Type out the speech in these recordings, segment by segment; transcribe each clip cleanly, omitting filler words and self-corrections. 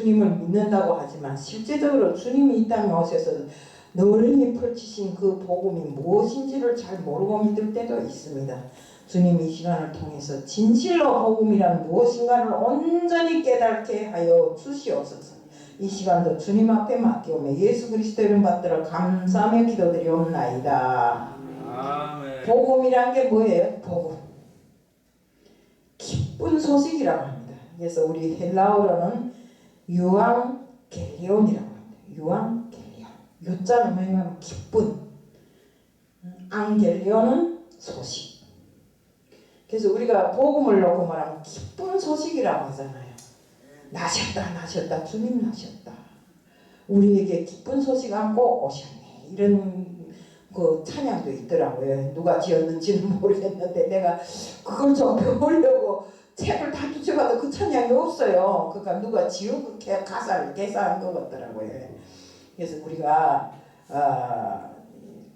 주님을 믿는다고 하지만 실제적으로 주님이 이 땅에 오셔서 널리 펼치신 그 복음이 무엇인지를 잘 모르고 믿을 때도 있습니다. 주님이 이 시간을 통해서 진실로 복음이란 무엇인가를 온전히 깨닫게 하여 주시옵소서. 이 시간도 주님 앞에 맡기오며 예수 그리스도의 이름 받들어 감사하며 기도드리옵나이다. 아멘. 복음이란 게 뭐예요? 복음. 기쁜 소식이라고 합니다. 그래서 우리 헬라어로는 유앙겔리온이라고 합니다. 유앙겔리온. 유자는 뭐냐면 기쁜. 앙겔리온은 소식. 그래서 우리가 복음을 놓고 말하면 기쁜 소식이라고 하잖아요. 나셨다 주님 나셨다. 우리에게 기쁜 소식 안고 오셨네. 이런 그 찬양도 있더라고요. 누가 지었는지는 모르겠는데 내가 그걸 좀 배우려고 책을 다 뒤져봐도 그 찬양이 없어요. 그러니까 누가 지은 가사를 개사한 것 같더라고요. 그래서 우리가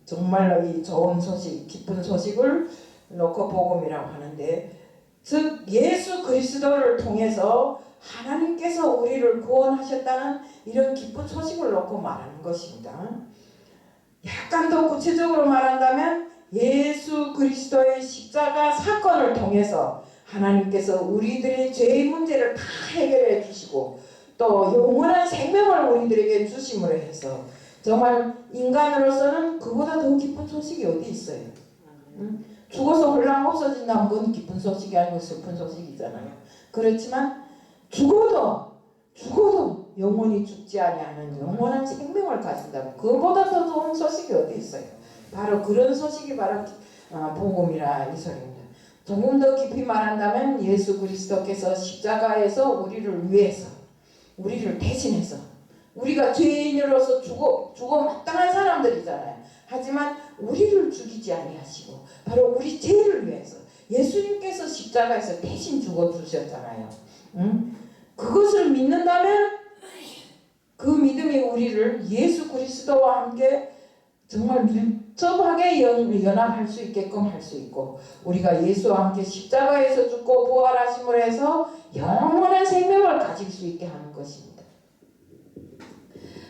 정말로 이 좋은 소식, 기쁜 소식을 놓고 복음이라고 하는데, 즉 예수 그리스도를 통해서 하나님께서 우리를 구원하셨다는 이런 기쁜 소식을 놓고 말하는 것입니다. 약간 더 구체적으로 말한다면 예수 그리스도의 십자가 사건을 통해서 하나님께서 우리들의 죄의 문제를 다 해결해 주시고 또 영원한 생명을 우리들에게 주심으로 해서 정말 인간으로서는 그보다 더 기쁜 소식이 어디 있어요? 응? 죽어서 홀랑 없어진다는 건 기쁜 소식이 아니고 슬픈 소식이잖아요. 그렇지만 죽어도 영원히 죽지 아니하는 영원한 생명을 가진다고, 그보다 더 좋은 소식이 어디 있어요? 바로 그런 소식이 바로 복음이라 이 소리입니다. 조금 더 깊이 말한다면 예수 그리스도께서 십자가에서 우리를 위해서, 우리를 대신해서, 우리가 죄인으로서 죽어 마땅한 사람들이잖아요. 하지만 우리를 죽이지 아니하시고 바로 우리 죄를 위해서 예수님께서 십자가에서 대신 죽어주셨잖아요. 응? 그것을 믿는다면 그 믿음이 우리를 예수 그리스도와 함께 정말 밀접하게 연합할 수 있게끔 할 수 있고, 우리가 예수와 함께 십자가에서 죽고 부활하심으로 해서 영원한 생명을 가질 수 있게 하는 것입니다.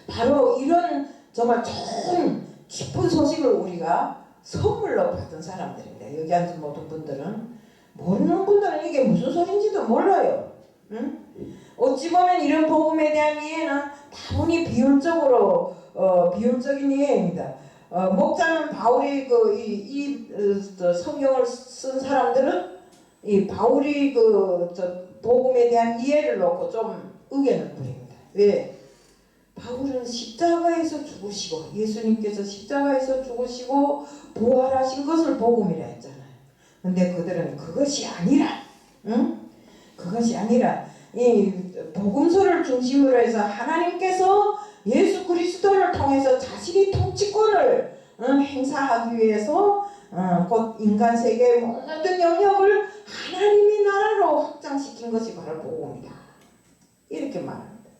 바로 이런 정말 좋은 기쁜 소식을 우리가 선물로 받은 사람들입니다. 여기 앉은 모든 분들은, 모르는 분들은 이게 무슨 소리인지도 몰라요. 응? 어찌 보면 이런 복음에 대한 이해는 다분히 비율적인 이해입니다. 목자는 바울이 성경을 쓴 사람들은 이 바울이 복음에 대한 이해를 놓고 좀 의견을 부립니다. 왜? 바울은 십자가에서 죽으시고 예수님께서 십자가에서 죽으시고 부활하신 것을 복음이라 했잖아요. 근데 그들은 그것이 아니라, 그것이 아니라 이 복음서를 중심으로 해서 하나님께서 예수 그리스도를 통해서 자신이 통치권을 행사하기 위해서 곧 인간 세계의 모든 영역을 하나님의 나라로 확장시킨 것이 바로 복음이다. 이렇게 말합니다.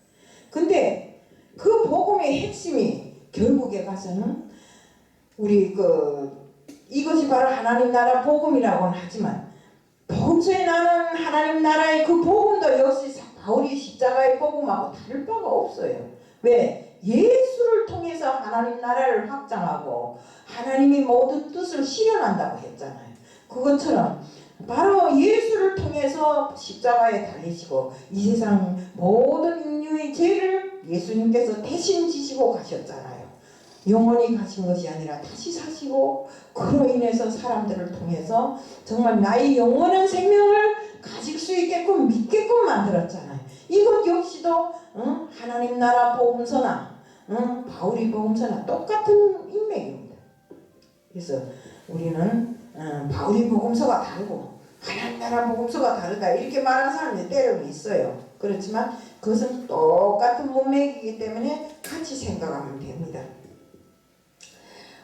근데 그 복음의 핵심이 결국에 가서는 우리 이것이 바로 하나님 나라 복음이라고는 하지만 복음서에 나오는 하나님 나라의 그 복음도 역시 바울이 십자가의 복음하고 다를 바가 없어요. 왜? 예수를 통해서 하나님 나라를 확장하고 하나님이 모든 뜻을 실현한다고 했잖아요. 그것처럼 바로 예수를 통해서 십자가에 달리시고 이 세상 모든 인류의 죄를 예수님께서 대신 지시고 가셨잖아요. 영원히 가신 것이 아니라 다시 사시고 그로 인해서 사람들을 통해서 정말 나의 영원한 생명을 가질 수 있게끔 믿게끔 만들었잖아요. 이것 역시도 하나님 나라 복음서나 바울이 복음서나 똑같은 인맥입니다. 그래서 우리는 바울이 복음서가 다르고 하나님 나라 복음서가 다르다 이렇게 말하는 사람들이 때로는 있어요. 그렇지만 그것은 똑같은 문맥이기 때문에 같이 생각하면 됩니다.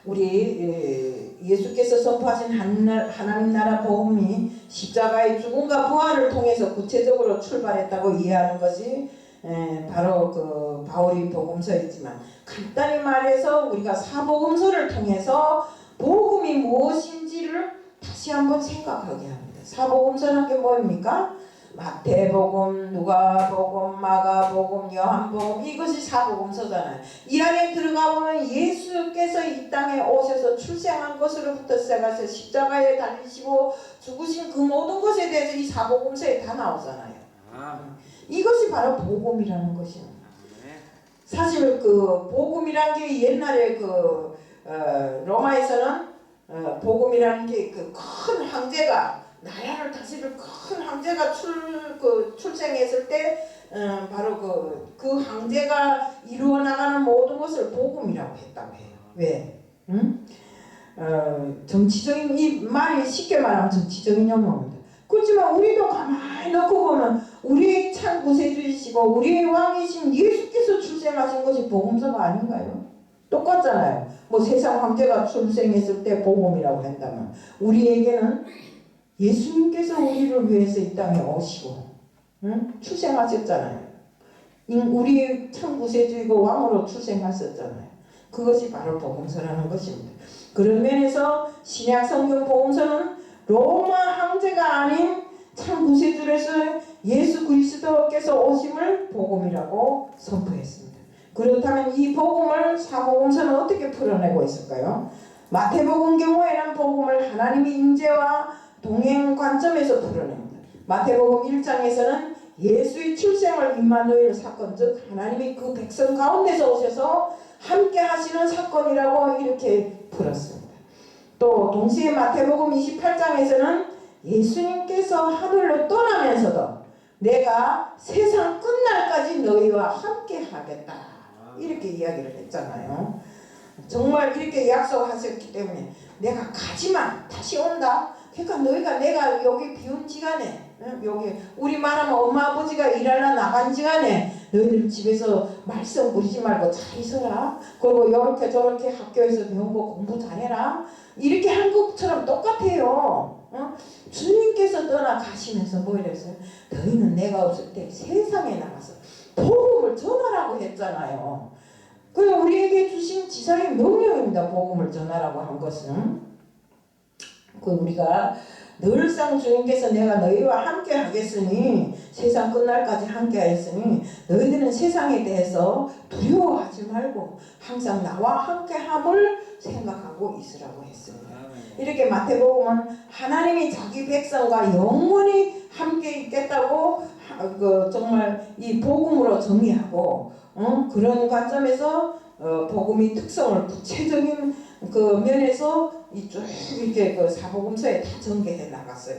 우리 예수께서 선포하신 하나님 나라 복음이 십자가의 죽음과 부활을 통해서 구체적으로 출발했다고 이해하는 것이 바로 그 바울이 복음서이지만, 간단히 말해서 우리가 사복음서를 통해서 복음이 무엇인지를 다시 한번 생각하게 합니다. 사복음서라는 게 뭡니까? 마태복음, 누가복음, 마가복음, 요한복음 이것이 사복음서잖아요. 이 안에 들어가 보면 예수께서 이 땅에 오셔서 출생한 것으로부터 시작해서 십자가에 달리시고 죽으신 그 모든 것에 대해서 이 사복음서에 다 나오잖아요. 이것이 바로 복음이라는 것이에요. 사실 그 복음이라는 게 옛날에 로마에서는 복음이라는 게 그 큰 황제가 나라를 다스릴 큰 황제가 출생했을 때 바로 그 황제가 이루어 나가는 모든 것을 복음이라고 했다고 해요. 왜? 정치적인 이 말이 쉽게 말하면 정치적인 용어입니다. 그렇지만 우리도 가만히 놓고 보면 우리의 참 구세주이시고 우리의 왕이신 예수께서 출생하신 것이 복음서가 아닌가요? 똑같잖아요. 뭐 세상 황제가 출생했을 때 복음이라고 한다면 우리에게는 예수님께서 우리를 위해서 이 땅에 오시고 출생하셨잖아요. 우리의 참 구세주이고 왕으로 출생하셨잖아요. 그것이 바로 복음서라는 것입니다. 그런 면에서 신약 성경 복음서는 로마 황제가 아닌 참 구세주로서 예수 그리스도께서 오심을 복음이라고 선포했습니다. 그렇다면 이 복음을 사복음서는 어떻게 풀어내고 있을까요? 마태복음 경우에는 복음을 하나님의 임재와 동행 관점에서 풀어냅니다. 마태복음 1장에서는 예수의 출생을 임마누엘 사건, 즉 하나님이 그 백성 가운데서 오셔서 함께 하시는 사건이라고 이렇게 풀었습니다. 또 동시에 마태복음 28장에서는 예수님께서 하늘로 떠나면서도 내가 세상 끝날까지 너희와 함께 하겠다 이렇게 이야기를 했잖아요. 정말 이렇게 약속하셨기 때문에 내가 가지만 다시 온다. 그러니까 너희가 내가 여기 비운 시간에 여기 우리 말하면 엄마 아버지가 일하러 나간 시간에 너희들 집에서 말씀 부리지 말고 잘 있어라. 그리고 이렇게 저렇게 학교에서 배운 거 공부 잘해라. 이렇게 한 것처럼 똑같아요. 주님께서 떠나가시면서 뭐 이랬어요? 너희는 내가 없을 때 세상에 나가서 복음을 전하라고 했잖아요. 그 우리에게 주신 지상의 명령입니다. 복음을 전하라고 한 것은. 그 우리가 늘상 주님께서 내가 너희와 함께 하겠으니 세상 끝날까지 함께 하였으니 너희들은 세상에 대해서 두려워하지 말고 항상 나와 함께 함을 생각하고 있으라고 했습니다. 이렇게 마태복음은 하나님이 자기 백성과 영원히 함께 있겠다고 정말 이 복음으로 정의하고 그런 관점에서 복음의 특성을 구체적인 그 면에서 쭉 이렇게 그 사복음서에 다 전개해 나갔어요.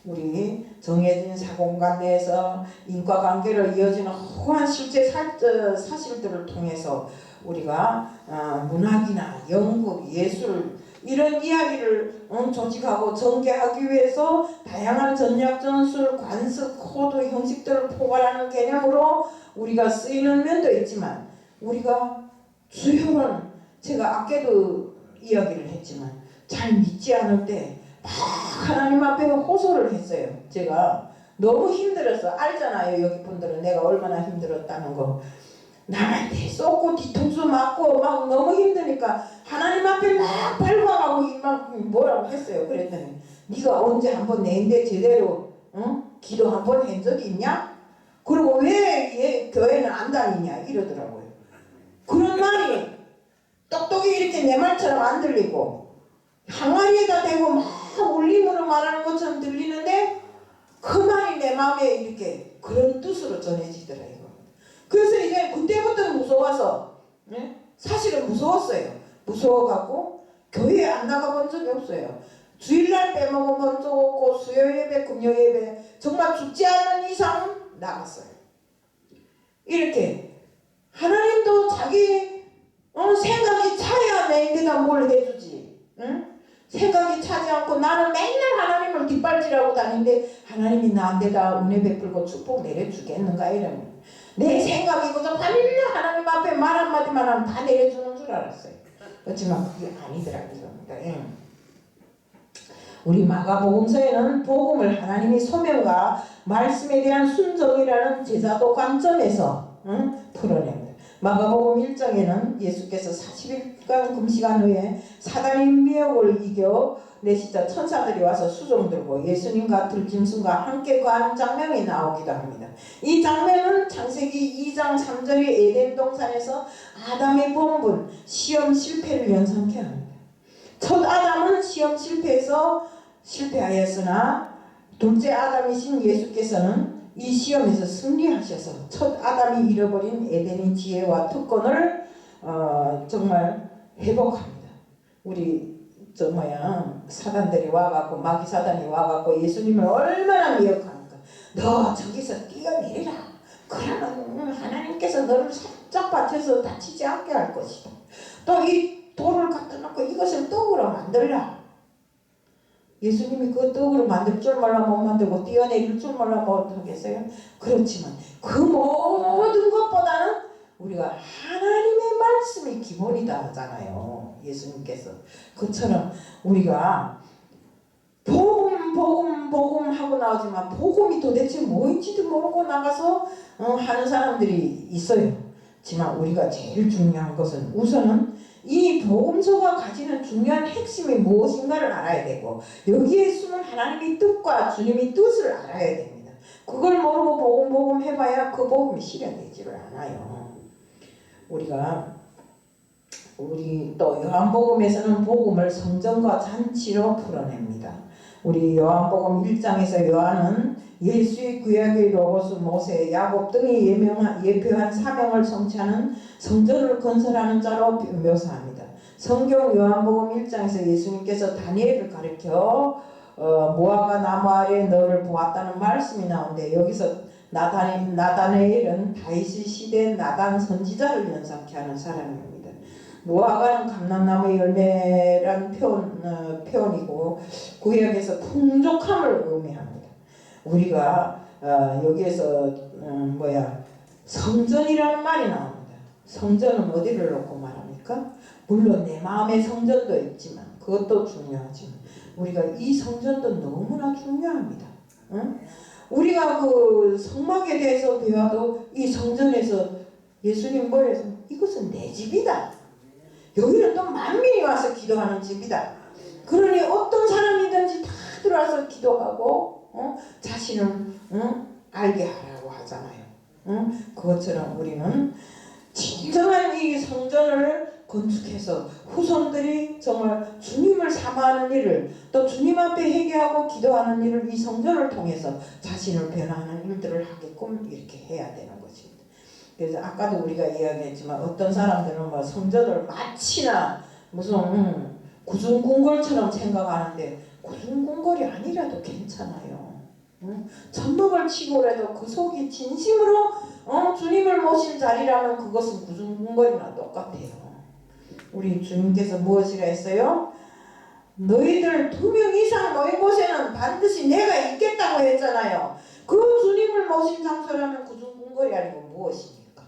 우리 정해진 사공간 내에서 인과관계를 이어지는 허한 실제 사실들을 통해서 우리가 문학이나 연극, 예술 이런 이야기를 조직하고 전개하기 위해서 다양한 전략, 전술, 관습, 코드, 형식들을 포괄하는 개념으로 우리가 쓰이는 면도 있지만 우리가 주요는 제가 아까도 이야기를 했지만 잘 믿지 않을 때 막 하나님 앞에 호소를 했어요. 제가 너무 힘들었어. 알잖아요. 여기 분들은 내가 얼마나 힘들었다는 거. 남한테 쏟고 뒤통수 맞고 막 너무 힘드니까 하나님 앞에 막 발광하고 이만큼 뭐라고 했어요. 그랬더니 네가 언제 한번 내인데 제대로 기도 한번 한 적이 있냐? 그리고 왜 교회는 안 다니냐 이러더라고요. 그런 말이 똑똑히 이렇게 내 말처럼 안 들리고 항아리에다 대고 막 울림으로 말하는 것처럼 들리는데 그 말이 내 마음에 이렇게 그런 뜻으로 전해지더라고요. 그래서 이제 그때부터 무서워서 사실은 무서웠어요. 무서워갖고 교회에 안 나가본 적이 없어요. 주일날 빼먹은 적 없고 수요예배, 금요예배 정말 죽지 않는 이상 나갔어요. 이렇게 하나님도 자기 생각이 차야 내게다 뭘 해주지. 생각이 차지 않고 나는 맨날 하나님을 뒷발질하고 다니는데 하나님이 나한테다 은혜 베풀고 축복 내려주겠는가 이러면 내 생각이고서 맨날 하나님 앞에 말 한마디만 하면 다 내려주는 줄 알았어요. 그렇지만 그게 아니더라고요. 우리 마가복음서에는 복음을 하나님의 소명과 말씀에 대한 순종이라는 제자도 관점에서 풀어냅니다. 마가복음 1장에는 예수께서 40일간 금식한 후에 사단의 미혹을 이겨 내시자 천사들이 와서 수종 들고 예수님과 들짐승과 함께 거하는 장면이 나오기도 합니다. 이 장면은 창세기 2장 3절의 에덴 동산에서 아담의 본분 시험 실패를 연상케 합니다. 첫 아담은 시험 실패해서 실패하였으나 둘째 아담이신 예수께서는 이 시험에서 승리하셔서 첫 아담이 잃어버린 에덴의 지혜와 특권을 정말 회복합니다. 우리 사단들이 와갖고 마귀 사단이 와갖고 예수님을 얼마나 미혹하니까 너 저기서 뛰어내리라. 그러면 하나님께서 너를 살짝 받쳐서 다치지 않게 할 것이다. 또 이 돌을 갖다 놓고 이것을 떡으로 만들라. 예수님이 그 떡으로 만들 줄 몰라 못 만들고 뛰어내릴 줄 몰라 못 하겠어요? 그렇지만 그 모든 것보다는 우리가 하나님의 말씀이 기본이다 하잖아요. 예수님께서. 그처럼 우리가 복음 하고 나오지만 복음이 도대체 뭐인지도 모르고 나가서 하는 사람들이 있어요. 하지만 우리가 제일 중요한 것은 우선은 이 복음서가 가지는 중요한 핵심이 무엇인가를 알아야 되고 여기에 숨은 하나님의 뜻과 주님의 뜻을 알아야 됩니다. 그걸 모르고 복음 해봐야 그 복음이 실현되지를 않아요. 우리 또 요한복음에서는 복음을 성전과 잔치로 풀어냅니다. 우리 요한복음 1장에서 요한은 예수의 구약의 로고스 모세 야곱 등이 예표한 사명을 성취하는 성전을 건설하는 자로 묘사합니다. 성경 요한복음 1장에서 예수님께서 다니엘을 가리켜 무화과 나무 아래 너를 보았다는 말씀이 나오는데 여기서 나다나엘은 다윗의 시대 나단 선지자를 연상케 하는 사람입니다. 무화과는 감람나무의 열매란 표현이고 구약에서 풍족함을 의미합니다. 우리가 여기에서 성전이라는 말이 나옵니다. 성전은 어디를 놓고 말합니까? 물론 내 마음의 성전도 있지만 그것도 중요하지만 우리가 이 성전도 너무나 중요합니다. 응? 우리가 그 성막에 대해서 배워도 이 성전에서 예수님 머리에서 이것은 내 집이다. 여기는 또 만민이 와서 기도하는 집이다. 그러니 어떤 사람이든지 다 들어와서 기도하고 자신을 알게 하라고 하잖아요. 그것처럼 우리는 진정한 이 성전을 건축해서 후손들이 정말 주님을 사모하는 일을 또 주님 앞에 회개하고 기도하는 일을 이 성전을 통해서 자신을 변화하는 일들을 하게끔 이렇게 해야 되는 것입니다. 그래서 아까도 우리가 이야기했지만 어떤 사람들은 뭐 성전을 마치나 무슨 구중궁궐처럼 생각하는데 구중궁궐이 아니라도 괜찮아요. 천막을 치고라도 그 속이 진심으로 주님을 모신 자리라면 그것은 구중궁궐이나 똑같아요. 우리 주님께서 무엇이라 했어요? 너희들 2명 이상 모인 곳에는 반드시 내가 있겠다고 했잖아요. 그 주님을 모신 장소라면 구중궁궐이 아니고 무엇입니까?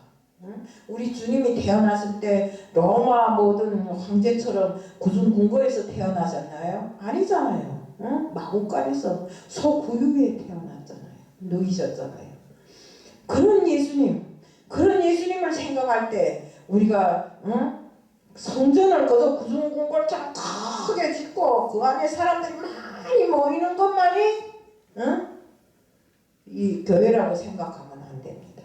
우리 주님이 태어났을 때 로마 모든 황제처럼 구중궁궐에서 태어나셨나요? 아니잖아요. 마구간에서 소구유에 태어났잖아요. 누이셨잖아요. 그런 예수님을 생각할 때 우리가 성전을 거둬 구중궁궐처럼 크게 짓고 그 안에 사람들이 많이 모이는 것만이 이 교회라고 생각하면 안 됩니다.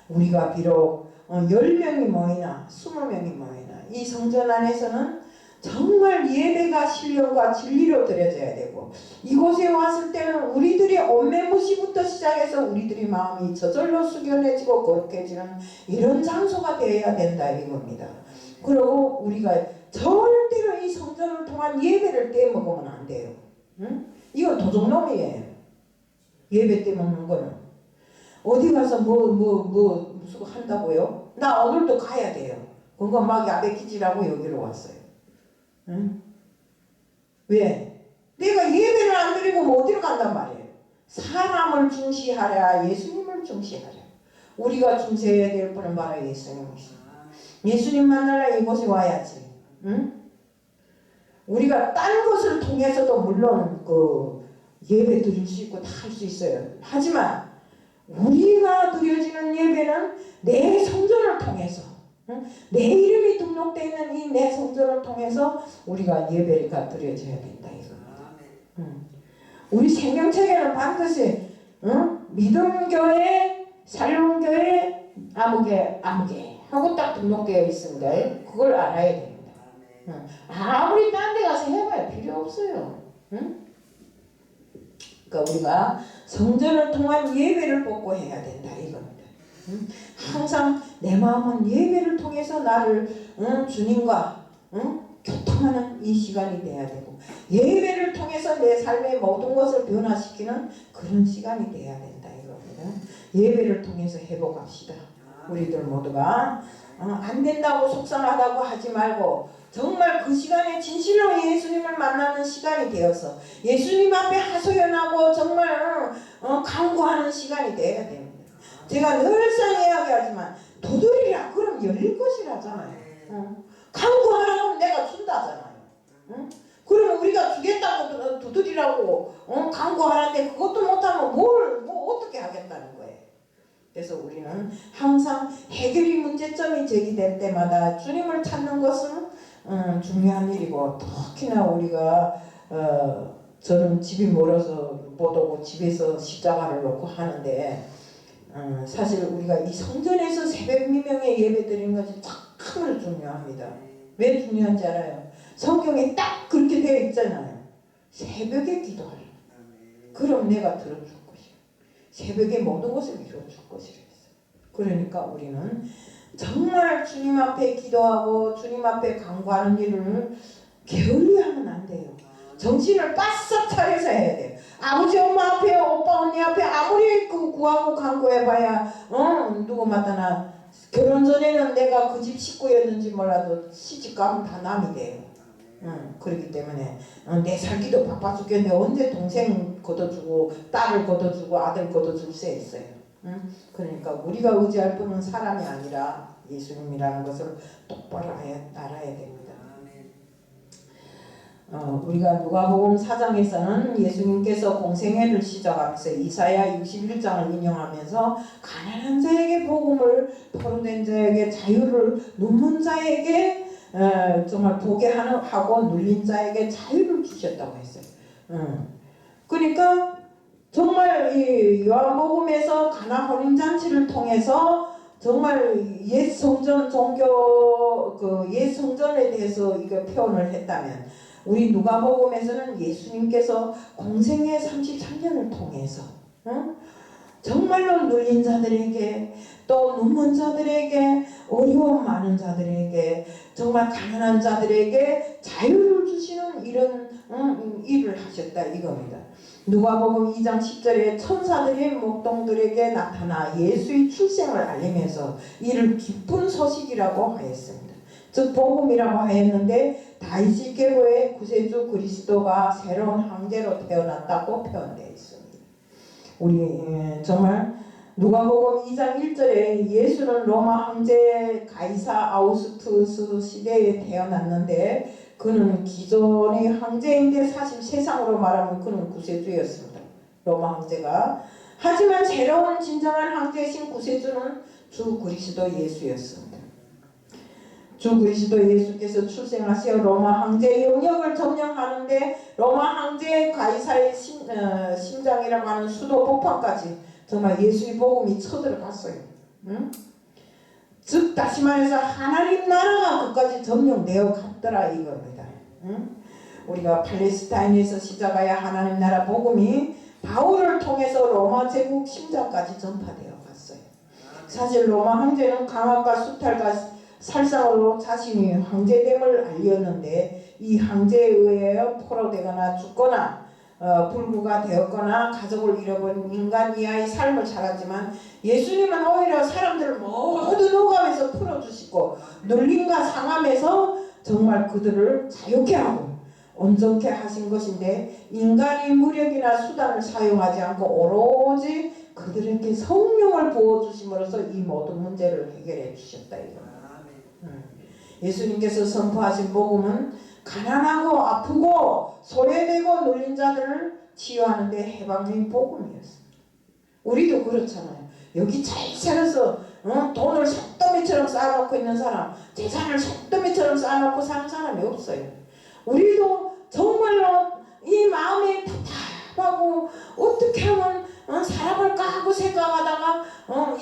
우리가 비록 10명이 모이나 20명이 모이나 이 성전 안에서는 정말 예배가 신령과 진리로 드려져야 되고 이곳에 왔을 때는 우리들의 온매무시부터 시작해서 우리들의 마음이 저절로 숙연해지고 거룩해지는 이런 장소가 되어야 된다 이겁니다. 그리고 우리가 절대로 이 성전을 통한 예배를 떼먹으면 안 돼요. 이건 도둑놈이에요. 예배 떼먹는 거는. 어디 가서 무슨 한다고요? 나 오늘도 가야 돼요. 그건 막 야베키지라고 여기로 왔어요. 왜? 내가 예배를 안 드리고 뭐 어디로 간단 말이에요. 사람을 중시하랴 예수님을 중시하랴. 우리가 중시해야 될 분은 바로 예수님이십니다. 예수님 만나러 이곳에 와야지. 우리가 딴 것을 통해서도 물론 그 예배 드릴 수 있고 다 할 수 있어요. 하지만 우리가 드려지는 예배는 내 성전을 통해서 응? 내 이름이 등록되어 있는 이 내 성전을 통해서 우리가 예배가 드려져야 된다 이겁니다. 응. 우리 생명체계는 반드시 믿음교회, 살롱교회, 아무개 하고 딱 등록되어 있습니다. 그걸 알아야 됩니다. 응. 아무리 딴 데 가서 해봐야 필요 없어요. 응? 그러니까 우리가 성전을 통한 예배를 뽑고 해야 된다 이겁니다. 응? 항상 내 마음은 예배를 통해서 나를 주님과 교통하는 이 시간이 돼야 되고 예배를 통해서 내 삶의 모든 것을 변화시키는 그런 시간이 돼야 된다 이겁니다. 예배를 통해서 회복합시다. 우리들 모두가 안 된다고 속상하다고 하지 말고 정말 그 시간에 진실로 예수님을 만나는 시간이 되어서 예수님 앞에 하소연하고 정말 간구하는 시간이 돼야 됩니다. 제가 늘상 이야기하지만 두드리라 그럼 열릴 것이라잖아요. 간구하라면 내가 준다잖아요. 그러면 우리가 주겠다고 두드리라고 간구하는데 그것도 못하면 뭐 어떻게 하겠다는 거예요. 그래서 우리는 항상 해결이 문제점이 제기될 때마다 주님을 찾는 것은 중요한 일이고 특히나 우리가 저는 집이 멀어서 못 오고 집에서 십자가를 놓고 하는데 사실 우리가 이 성전에서 새벽 미명에 예배 드리는 것이 참으로 중요합니다. 왜 중요한지 알아요? 성경에 딱 그렇게 되어 있잖아요. 새벽에 기도하라. 그럼 내가 들어줄 것이야. 새벽에 모든 것을 이루어줄 것이라 했어요. 그러니까 우리는 정말 주님 앞에 기도하고 주님 앞에 간구하는 일을 게을리하면 안 돼요. 정신을 바싹 차려서 해야 돼요. 아버지 엄마 앞에 오빠 언니 앞에 아무리 구하고 간구해봐야 누구 마다나 결혼 전에는 내가 그 집 식구였는지 몰라도 시집 가면 다 남이 돼요. 그렇기 때문에 내 살기도 바빠 죽겠는데 언제 동생 걷어주고 딸을 걷어주고 아들 걷어줄 수 있어요. 그러니까 우리가 의지할 분은 사람이 아니라 예수님이라는 것을 똑바로 알아야 됩니다. 우리가 누가복음 4장에서는 예수님께서 공생애를 시작하면서 이사야 61장을 인용하면서 가난한 자에게 복음을, 포로된 자에게 자유를, 눈먼 자에게 정말 보게 하고 눌린 자에게 자유를 주셨다고 했어요. 그러니까 정말 이 요한복음에서 가나 혼인잔치를 통해서 정말 옛 성전 종교 옛 성전에 대해서 이거 표현을 했다면 우리 누가복음에서는 예수님께서 공생애 33년을 통해서 정말로 눌린 자들에게 또 눈먼 자들에게 어려움 많은 자들에게 정말 가난한 자들에게 자유를 주시는 이런 일을 하셨다 이겁니다. 누가복음 2장 10절에 천사들이 목동들에게 나타나 예수의 출생을 알리면서 이를 기쁜 소식이라고 하였습니다. 즉 복음이라고 하였는데 다윗의 계보의 구세주 그리스도가 새로운 황제로 태어났다고 표현되어 있습니다. 우리 정말 누가복음 2장 1절에 예수는 로마 황제 가이사 아우구스투스 시대에 태어났는데 그는 기존의 황제인데 사실 세상으로 말하면 그는 구세주였습니다. 로마 황제가. 하지만 새로운 진정한 황제이신 구세주는 주 그리스도 예수였습니다. 주 그리스도 예수께서 출생하시어 로마 황제의 영역을 점령하는데 로마 황제 가이사의 심장이라고 하는 수도 복판까지 정말 예수의 복음이 쳐들어갔어요. 즉 다시 말해서 하나님 나라가 그까지 점령되어 갔더라 이겁니다. 우리가 팔레스타인에서 시작하여 하나님 나라 복음이 바울을 통해서 로마 제국 심장까지 전파되어 갔어요. 사실 로마 황제는 강압과 수탈과 살상으로 자신이 황제됨을 알렸는데 이 황제에 의해 포로되거나 죽거나 불구가 되었거나 가족을 잃어버린 인간 이하의 삶을 살았지만 예수님은 오히려 사람들을 모든 억압에서 풀어주시고 눌림과 상함에서 정말 그들을 자유케 하고 온전케 하신 것인데 인간이 무력이나 수단을 사용하지 않고 오로지 그들에게 성령을 부어주심으로써 이 모든 문제를 해결해 주셨다 이겁니다. 예수님께서 선포하신 복음은 가난하고 아프고 소외되고 눌린 자들을 치유하는 데 해방적인 복음이었습니다. 우리도 그렇잖아요. 여기 잘 살아서 돈을 산더미처럼 쌓아놓고 있는 사람, 재산을 산더미처럼 쌓아놓고 사는 사람이 없어요. 우리도 정말로 이 마음이 답답하고 어떻게 하면 살아갈까 하고 생각하다가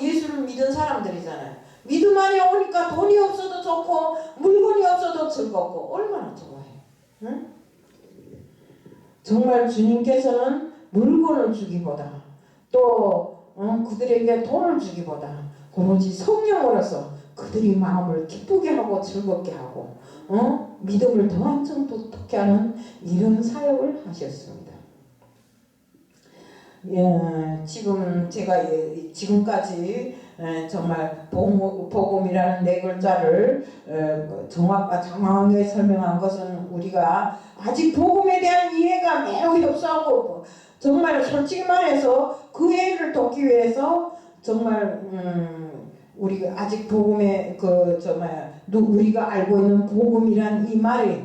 예수를 믿은 사람들이잖아요. 믿음 안에 오니까 돈이 없어도 좋고 물건이 없어도 즐겁고 얼마나 좋아요. 응? 정말 주님께서는 물건을 주기보다 또 그들에게 돈을 주기보다 오로지 성령으로서 그들이 마음을 기쁘게 하고 즐겁게 하고 믿음을 더 한층 두텁게 하는 이런 사역을 하셨습니다. 예, 지금 제가 지금까지 정말 복음이라는 네 글자를 정확하게 설명한 것은 우리가 아직 복음에 대한 이해가 매우 협소하고 정말 솔직히 말해서 그 애를 돕기 위해서 정말 우리가 아직 복음의 정말 우리가 알고 있는 복음이란 이 말이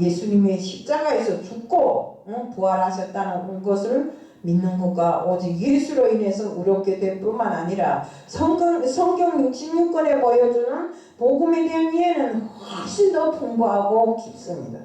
예수님의 십자가에서 죽고 부활하셨다는 것을 믿는 것과 오직 예수로 인해서 의롭게 될 뿐만 아니라 성경 66권에 보여주는 복음에 대한 이해는 훨씬 더 풍부하고 깊습니다.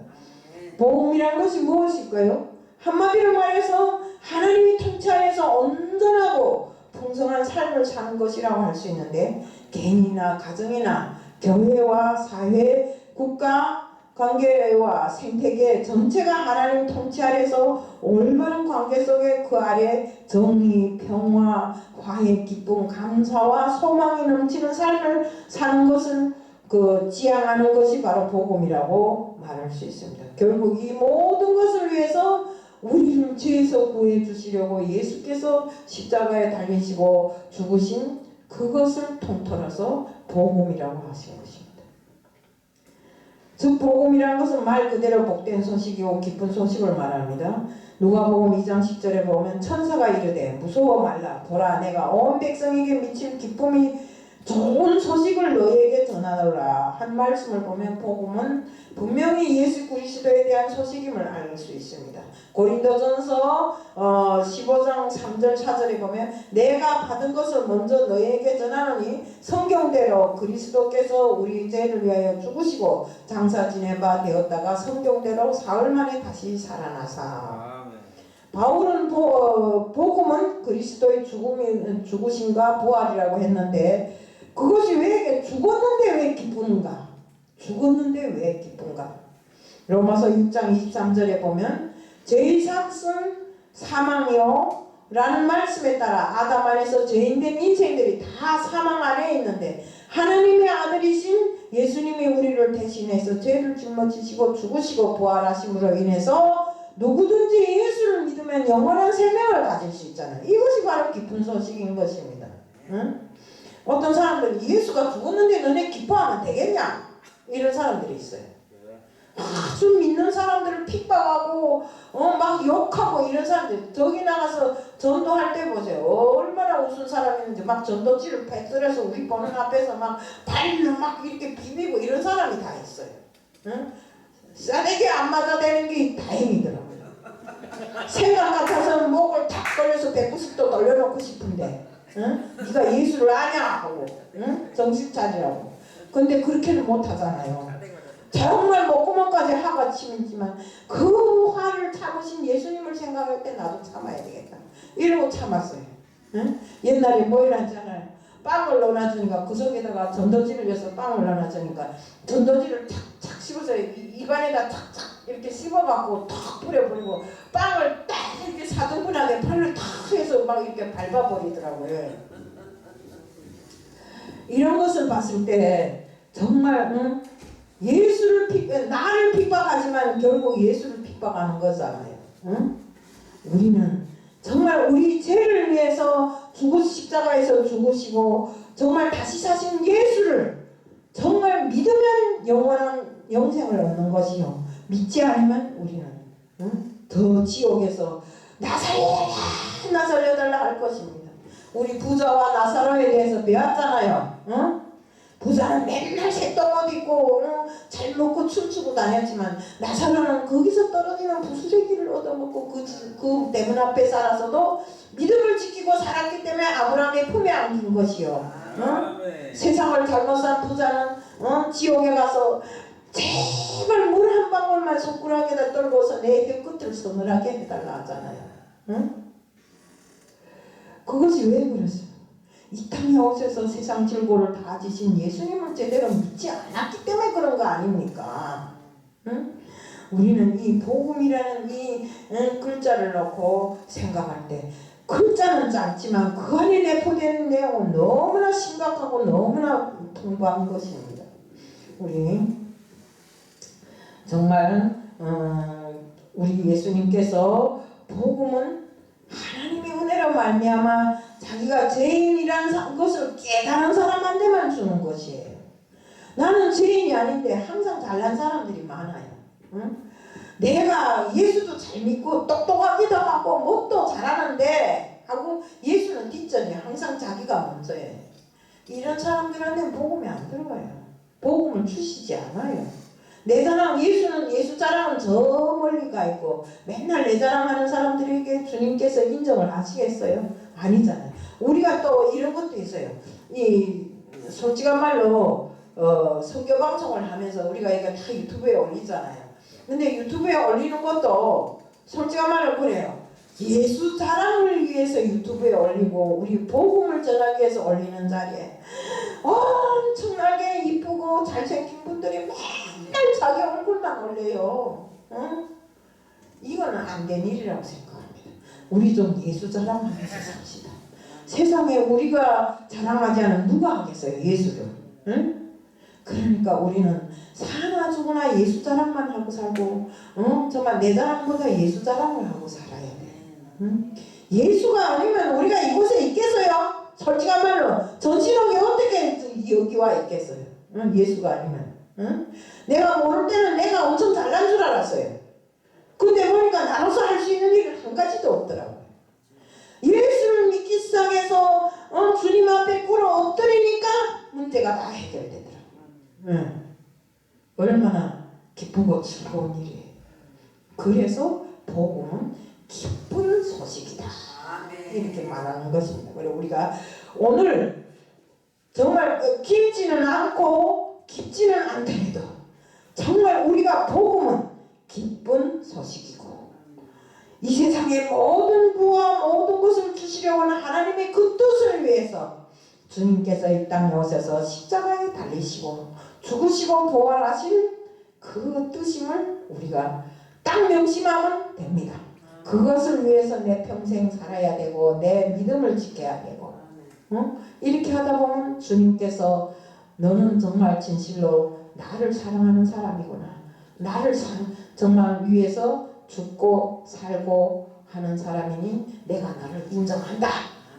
복음이란 것이 무엇일까요? 한마디로 말해서 하나님이 통치 안에서 온전하고 풍성한 삶을 사는 것이라고 할 수 있는데 개인이나 가정이나 교회와 사회, 국가 관계와 생태계 전체가 하나님 통치 아래서 올바른 관계 속에 그 아래 정의, 평화, 화해, 기쁨, 감사와 소망이 넘치는 삶을 사는 것을 지향하는 것이 바로 복음이라고 말할 수 있습니다. 결국 이 모든 것을 위해서 우리를 죄에서 구해 주시려고 예수께서 십자가에 달리시고 죽으신 그것을 통틀어서 복음이라고 하신 것입니다. 즉 복음이라는 것은 말 그대로 복된 소식이고 기쁜 소식을 말합니다. 누가복음 2장 10절에 보면 천사가 이르되 무서워 말라 보라 내가 온 백성에게 미칠 기쁨이 좋은 소식을 너희에게 전하노라 한 말씀을 보면 복음은 분명히 예수 그리스도에 대한 소식임을 알 수 있습니다. 고린도전서 15장 3절 4절에 보면 내가 받은 것을 먼저 너희에게 전하노니 성경대로 그리스도께서 우리 죄를 위하여 죽으시고 장사 지낸 바 되었다가 성경대로 사흘 만에 다시 살아나사. 바울은 복음은 그리스도의 죽으심과 부활이라고 했는데 그것이 왜 죽었는데 왜 기쁜가? 죽었는데 왜 기쁜가? 로마서 6장 23절에 보면 죄의 삭은 사망이요 라는 말씀에 따라 아담 안에서 죄인된 인생들이 다 사망 안에 있는데 하나님의 아들이신 예수님이 우리를 대신해서 죄를 짊어지시고 죽으시고 부활하심으로 인해서 누구든지 예수를 믿으면 영원한 생명을 가질 수 있잖아요. 이것이 바로 기쁜 소식인 것입니다. 응? 어떤 사람들은 예수가 죽었는데 너네 기뻐하면 되겠냐? 이런 사람들이 있어요. 아주 믿는 사람들을 핍박하고 막 욕하고 이런 사람들 저기 나가서 전도할 때 보세요. 얼마나 우스운 사람이었는지 막 전도지를 패들여서 우리 보는 앞에서 막 발로 막 이렇게 비비고 이런 사람이 다 있어요. 응? 싸대기 안 맞아대는 게 다행이더라고요. 생각 같아서 목을 탁 걸려서 190도 돌려놓고 싶은데 응? 네가 예수를 아냐 하고 응? 정신 차리라고. 근데 그렇게는 못하잖아요. 정말 목구멍까지 화가 치지만 그 화를 참으신 예수님을 생각할 때 나도 참아야 되겠다 이러고 참았어요. 응? 옛날에 뭐 하잖아요. 빵을 넣어놔주니까 그 속에다가 전도지를 넣어서 빵을 넣어놔주니까 전도지를 탁탁 씹어서 입안에다 탁탁 이렇게 씹어갖고 탁 뿌려버리고 빵을 딱 이렇게 사등분하게 팔을 탁 해서 막 이렇게 밟아버리더라고요. 이런 것을 봤을 때 정말 나를 핍박하지만 결국 예수를 핍박하는 거잖아요. 응? 우리는 정말 우리 죄를 위해서 십자가에서 죽으시고 정말 다시 사신 예수를 정말 믿으면 영원한 영생을 얻는 것이요 믿지 않으면 우리는 더 지옥에서 나 살려달라 할 것입니다. 우리 부자와 나사로에 대해서 배웠잖아요. 부자는 맨날 새똥옷 입고 잘 먹고 춤추고 다녔지만 나사로는 거기서 떨어지는 부스레기를 얻어먹고 그 대문 앞에 살아서도 믿음을 지키고 살았기 때문에 아브라함의 품에 안긴 것이요 세상을 잘못 산 부자는 지옥에 가서 제발 물 한 방울만 손가락에다 떨고서 내 혀 끝을 서늘하게 해달라 하잖아요. 그것이 왜 그랬어요? 이 땅에 오셔서 세상 질고를 다 지신 예수님을 제대로 믿지 않았기 때문에 그런 거 아닙니까? 우리는 이 복음이라는 이 글자를 놓고 생각할 때 글자는 짧지만 그 안에 내포되는 내용은 너무나 심각하고 너무나 풍부한 것입니다. 우리 정말 우리 예수님께서 복음은 하나님의 은혜로 말미암아 자기가 죄인이라는 것을 깨달은 사람한테만 주는 것이에요. 나는 죄인이 아닌데 항상 잘난 사람들이 많아요. 내가 예수도 잘 믿고 똑똑하기도 하고 뭣도 잘하는데 하고 예수는 뒷전에 항상 자기가 먼저예요. 이런 사람들한테는 복음이 안 들어가요. 복음을 주시지 않아요. 내 자랑, 예수 자랑은 저 멀리 가 있고 맨날 내 자랑하는 사람들에게 주님께서 인정을 하시겠어요? 아니잖아요. 우리가 또 이런 것도 있어요. 이 솔직한 말로 선교 방송을 하면서 우리가 이거 다 유튜브에 올리잖아요. 근데 유튜브에 올리는 것도 솔직한 말로 그래요. 예수 자랑을 위해서 유튜브에 올리고 우리 복음을 전하기 위해서 올리는 자리에 엄청나게 이쁘고 잘생긴 분들이 맨날 자기 얼굴만 올려요. 이거는 안 된 일이라고 생각합니다. 우리 좀 예수 자랑하면서 삽시다. 세상에 우리가 자랑하지 않으면 누가 하겠어요? 예수를. 그러니까 우리는 사나 죽으나 예수 자랑만 하고 살고 정말 내 자랑보다 예수 자랑을 하고 살아야 돼. 예수가 아니면 우리가 이곳에 있겠어요? 솔직한 말로 전신옥이 어떻게 여기 와 있겠어요? 예수가 아니면. 내가 모를 때는 내가 엄청 잘난 줄 알았어요. 근데 보니까 나로서 할 수 있는 일은 한 가지도 없더라고요. 예수를 믿기 시작해서 주님 앞에 꿇어 엎드리니까 문제가 다 해결되더라고요. 얼마나 기쁘고 즐거운 일이에요. 그래서 복음은 기쁜 소식이다. 이렇게 말하는 것입니다. 그리고 우리가 오늘 정말 길지는 않고 깊지는 않더라도 정말 우리가 복음은 기쁜 소식이고 이 세상의 모든 부와 모든 것을 주시려고 하는 하나님의 그 뜻을 위해서 주님께서 이 땅에 오셔서 십자가에 달리시고 죽으시고 부활하신 그 뜻임을 우리가 딱 명심하면 됩니다. 그것을 위해서 내 평생 살아야 되고 내 믿음을 지켜야 되고 이렇게 하다 보면 주님께서 너는 정말 진실로 나를 사랑하는 사람이구나. 나를 정말 위해서 죽고 살고 하는 사람이니 내가 너를 인정한다.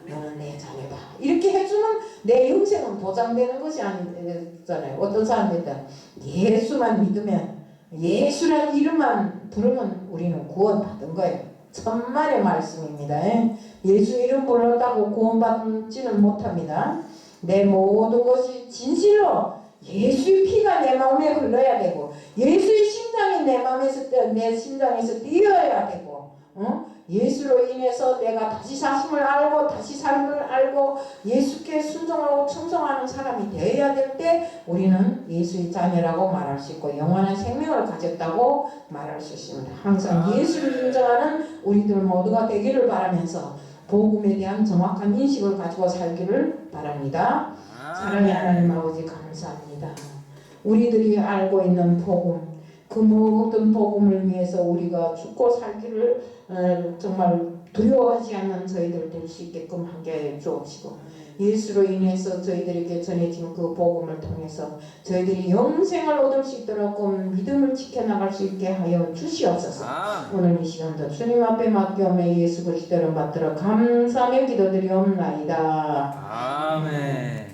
너는 내 자녀다. 이렇게 해주면 내 영생은 보장되는 것이 아니잖아요. 어떤 사람들은 예수만 믿으면 예수라는 이름만 부르면 우리는 구원받은 거예요. 천만의 말씀입니다. 예수 이름 불렀다고 구원받지는 못합니다. 내 모든 것이 진실로 예수의 피가 내 마음에 흘러야 되고 예수의 심장이 내 심장에서 뛰어야 되고 예수로 인해서 내가 다시 사심을 알고 다시 삶을 알고 예수께 순종하고 충성하는 사람이 되어야 될 때 우리는 예수의 자녀라고 말할 수 있고 영원한 생명을 가졌다고 말할 수 있습니다. 항상 예수를 인정하는 우리들 모두가 되기를 바라면서 복음에 대한 정확한 인식을 가지고 살기를 바랍니다. 사랑의 하나님 아버지 감사합니다. 우리들이 알고 있는 복음 그 모든 복음을 위해서 우리가 죽고 살기를 정말 두려워하지 않는 저희들 될 수 있게끔 하게 주옵시고 예수로 인해서 저희들에게 전해진 그 복음을 통해서 저희들이 영생을 얻을 수 있도록 믿음을 지켜나갈 수 있게 하여 주시옵소서. 오늘 이 시간도 주님 앞에 맡겨오며 예수 그리스도를 받들어 감사하며 기도드리옵나이다. 아멘.